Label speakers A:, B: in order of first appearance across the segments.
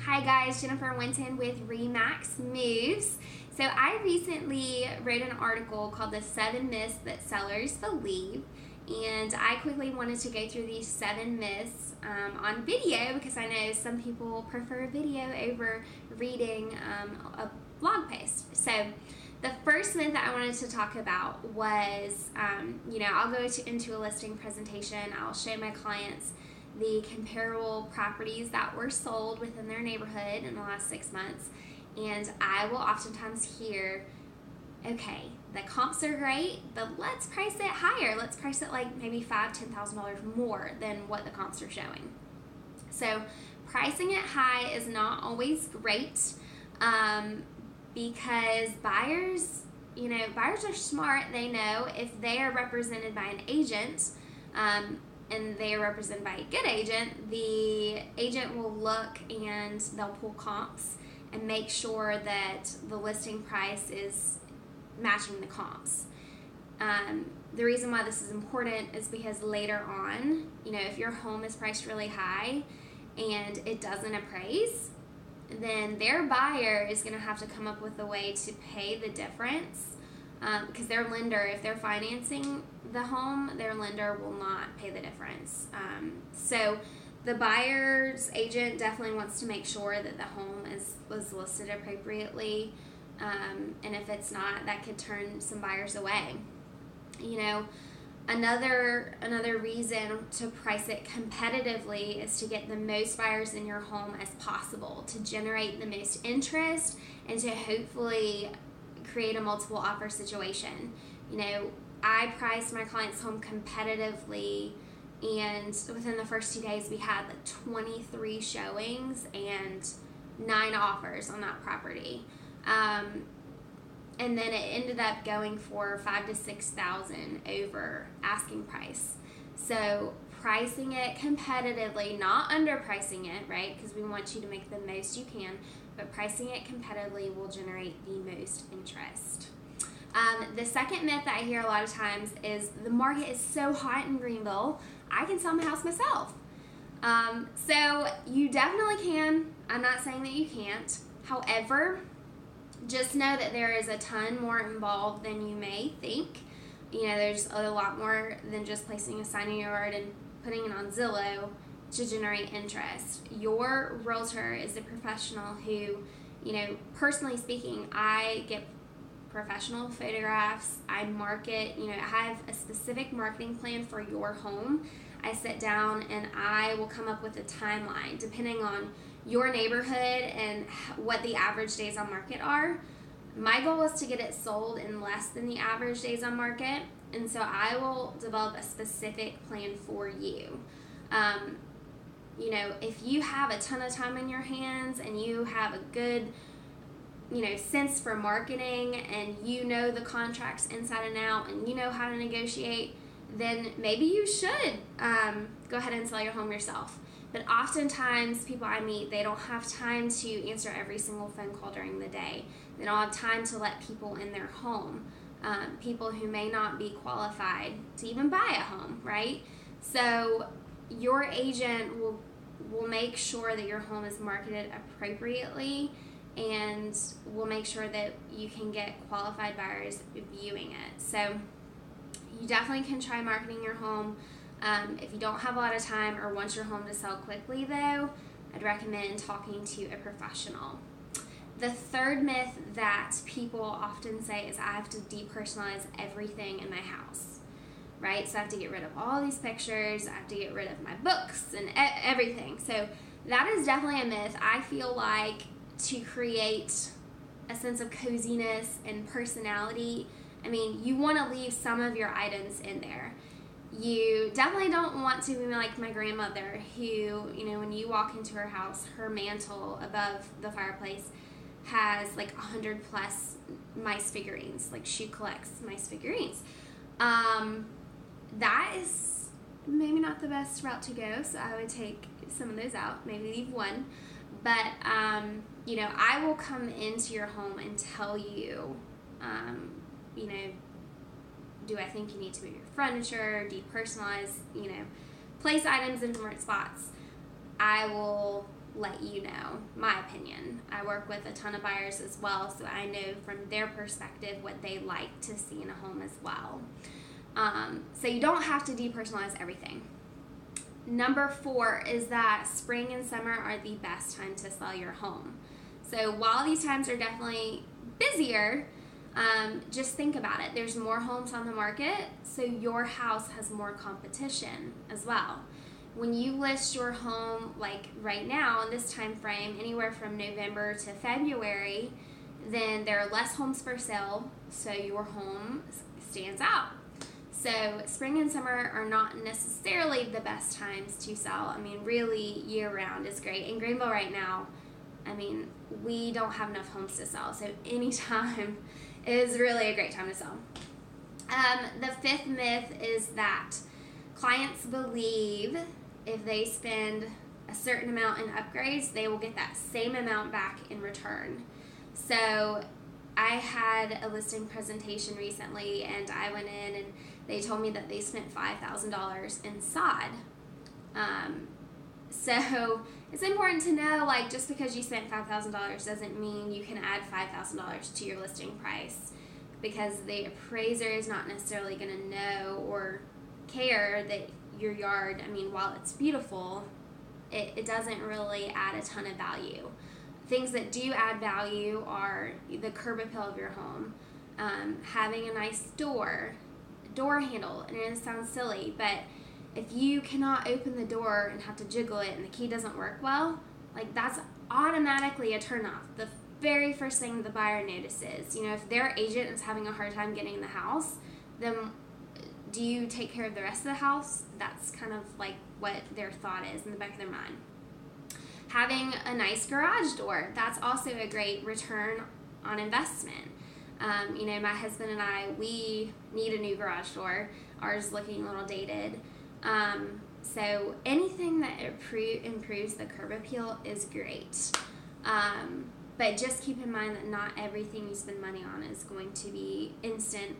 A: Hi guys, Jennifer Winton with Remax Moves. So I recently wrote an article called The 7 Myths That Sellers Believe, and I quickly wanted to go through these 7 myths on video because I know some people prefer video over reading a blog post. So the first myth that I wanted to talk about was, I'll go into a listing presentation, I'll show my clients the comparable properties that were sold within their neighborhood in the last 6 months, and I will oftentimes hear, okay, the comps are great, but let's price it higher. Let's price it like maybe $5,000-$10,000 more than what the comps are showing. So pricing it high is not always great because buyers are smart. They know if they are represented by an agent, and they are represented by a good agent, the agent will look and they'll pull comps and make sure that the listing price is matching the comps. The reason why this is important is because later on, if your home is priced really high and it doesn't appraise, then their buyer is going to have to come up with a way to pay the difference because their lender, if they're financing the home, their lender will not pay the difference. So the buyer's agent definitely wants to make sure that the home was listed appropriately, and if it's not, that could turn some buyers away. Another reason to price it competitively is to get the most buyers in your home as possible, to generate the most interest, and to hopefully create a multiple offer situation. I priced my client's home competitively, and within the first 2 days we had like 23 showings and 9 offers on that property. And then it ended up going for $5,000 to $6,000 over asking price. So pricing it competitively, not underpricing it, right? Because we want you to make the most you can, but pricing it competitively will generate the most interest. The second myth that I hear a lot of times is the market is so hot in Greenville, I can sell my house myself. So you definitely can. I'm not saying that you can't. However, just know that there is a ton more involved than you may think. There's a lot more than just placing a sign in your yard and putting it on Zillow to generate interest. Your realtor is a professional who, personally speaking, I get professional photographs. I market, I have a specific marketing plan for your home. I sit down and I will come up with a timeline depending on your neighborhood and what the average days on market are. My goal is to get it sold in less than the average days on market, and so I will develop a specific plan for you. If you have a ton of time in your hands and you have a good sense for marketing, and the contracts inside and out, and how to negotiate, then maybe you should go ahead and sell your home yourself. But oftentimes people I meet, they don't have time to answer every single phone call during the day. They don't have time to let people in their home, people who may not be qualified to even buy a home, right? So your agent will make sure that your home is marketed appropriately, and we'll make sure that you can get qualified buyers viewing it. So you definitely can try marketing your home. If you don't have a lot of time or want your home to sell quickly, though, I'd recommend talking to a professional. The third myth that people often say is I have to depersonalize everything in my house, right? So I have to get rid of all these pictures, I have to get rid of my books and everything. So that is definitely a myth. I feel like to create a sense of coziness and personality, you want to leave some of your items in there. You definitely don't want to be like my grandmother who, when you walk into her house, her mantle above the fireplace has like 100 plus mice figurines. Like, she collects mice figurines. That is maybe not the best route to go, so I would take some of those out, maybe leave one. But, I will come into your home and tell you, do I think you need to move your furniture, depersonalize, place items in different spots. I will let you know my opinion. I work with a ton of buyers as well, so I know from their perspective what they like to see in a home as well. So you don't have to depersonalize everything. Number 4 is that spring and summer are the best time to sell your home. So while these times are definitely busier, just think about it. There's more homes on the market, so your house has more competition as well. When you list your home, like right now in this time frame, anywhere from November to February, then there are less homes for sale, so your home stands out. So spring and summer are not necessarily the best times to sell. I mean, really year round is great. In Greenville right now, I mean, we don't have enough homes to sell, so anytime is really a great time to sell. The 5th myth is that clients believe if they spend a certain amount in upgrades, they will get that same amount back in return. So I had a listing presentation recently, and I went in and they told me that they spent $5,000 in sod. So it's important to know, like, just because you spent $5,000 doesn't mean you can add $5,000 to your listing price, because the appraiser is not necessarily going to know or care that your yard, I mean, while it's beautiful, it doesn't really add a ton of value. Things that do add value are the curb appeal of your home, having a nice door handle, and it sounds silly, but if you cannot open the door and have to jiggle it and the key doesn't work well, like, that's automatically a turnoff. The very first thing the buyer notices, you know, if their agent is having a hard time getting in the house, then do you take care of the rest of the house? That's kind of like what their thought is in the back of their mind. Having a nice garage door, that's also a great return on investment. You know, my husband and I, we need a new garage door. Ours is looking a little dated. So anything that improves the curb appeal is great. But just keep in mind that not everything you spend money on is going to be instant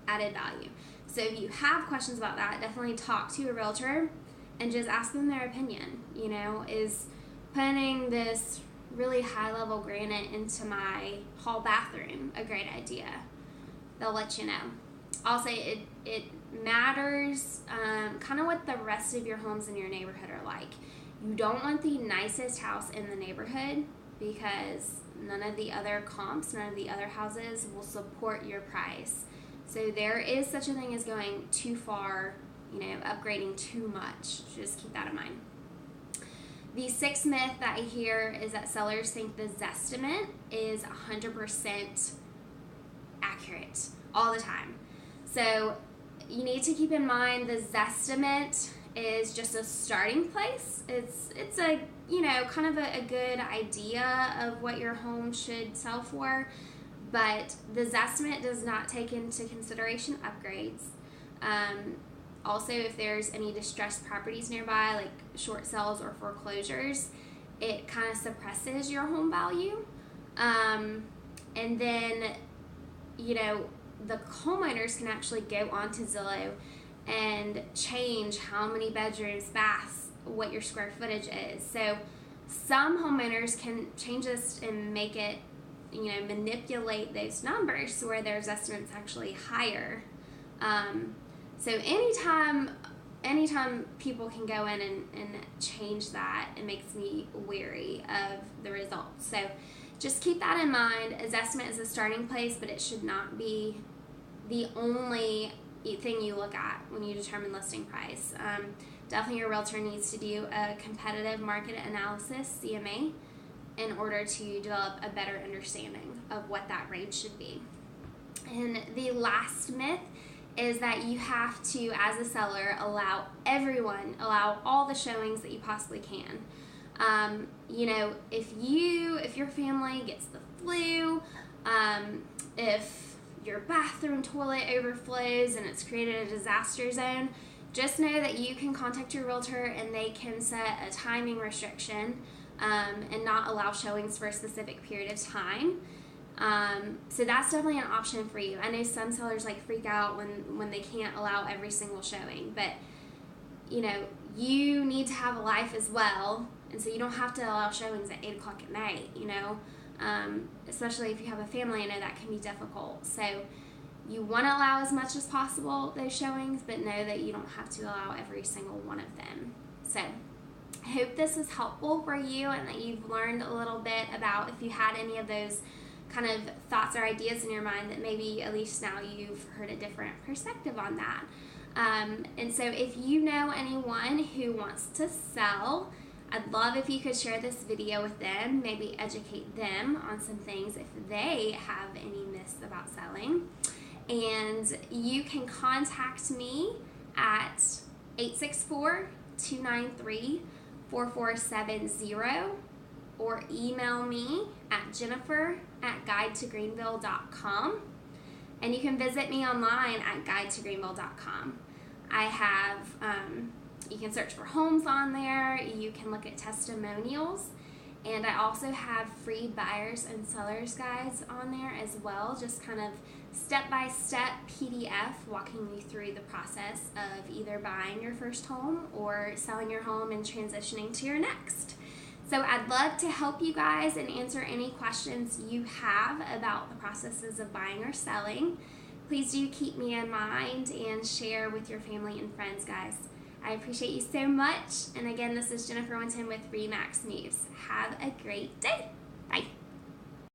A: added value. So if you have questions about that, definitely talk to a realtor and just ask them their opinion. You know, is putting this really high level granite into my hall bathroom a great idea? They'll let you know. Also, it matters kind of what the rest of your homes in your neighborhood are like. You don't want the nicest house in the neighborhood, because none of the other comps, none of the other houses will support your price. So there is such a thing as going too far, you know, upgrading too much. Just keep that in mind. The 6th myth that I hear is that sellers think the Zestimate is 100% accurate all the time. So you need to keep in mind the Zestimate is just a starting place. It's a, you know, kind of a good idea of what your home should sell for, but the Zestimate does not take into consideration upgrades. Also, if there's any distressed properties nearby, like short sales or foreclosures, it kind of suppresses your home value. And then, you know, the homeowners can actually go onto Zillow and change how many bedrooms, baths, what your square footage is. So some homeowners can change this and make it, you know, manipulate those numbers to where their estimate's actually higher. So anytime people can go in and change that, it makes me wary of the results. So just keep that in mind. A Zestimate is a starting place, but it should not be the only thing you look at when you determine listing price. Definitely your realtor needs to do a competitive market analysis, CMA, in order to develop a better understanding of what that range should be. And the last myth is that you have to, as a seller, allow all the showings that you possibly can. You know, if your family gets the flu, if your bathroom toilet overflows and it's created a disaster zone, just know that you can contact your realtor and they can set a timing restriction and not allow showings for a specific period of time. So that's definitely an option for you. I know some sellers like freak out when they can't allow every single showing, but you know, you need to have a life as well, And so you don't have to allow showings at 8 o'clock at night, you know, especially if you have a family. I know that can be difficult. So you want to allow as much as possible those showings, but know that you don't have to allow every single one of them. So I hope this was helpful for you and that you've learned a little bit about, if you had any of those kind of thoughts or ideas in your mind, that maybe at least now you've heard a different perspective on that. And so if you know anyone who wants to sell, I'd love if you could share this video with them, maybe educate them on some things if they have any myths about selling. And you can contact me at 864-293-4470 or email me at jennifer@guidetogreenville.com. And you can visit me online at guidetogreenville.com. I have, you can search for homes on there, you can look at testimonials, and I also have free buyers and sellers guides on there as well, just kind of step-by-step PDF walking you through the process of either buying your first home or selling your home and transitioning to your next. So I'd love to help you guys and answer any questions you have about the processes of buying or selling. Please do keep me in mind and share with your family and friends, guys. I appreciate you so much. And again, this is Jennifer Winton with Remax News. Have a great day. Bye.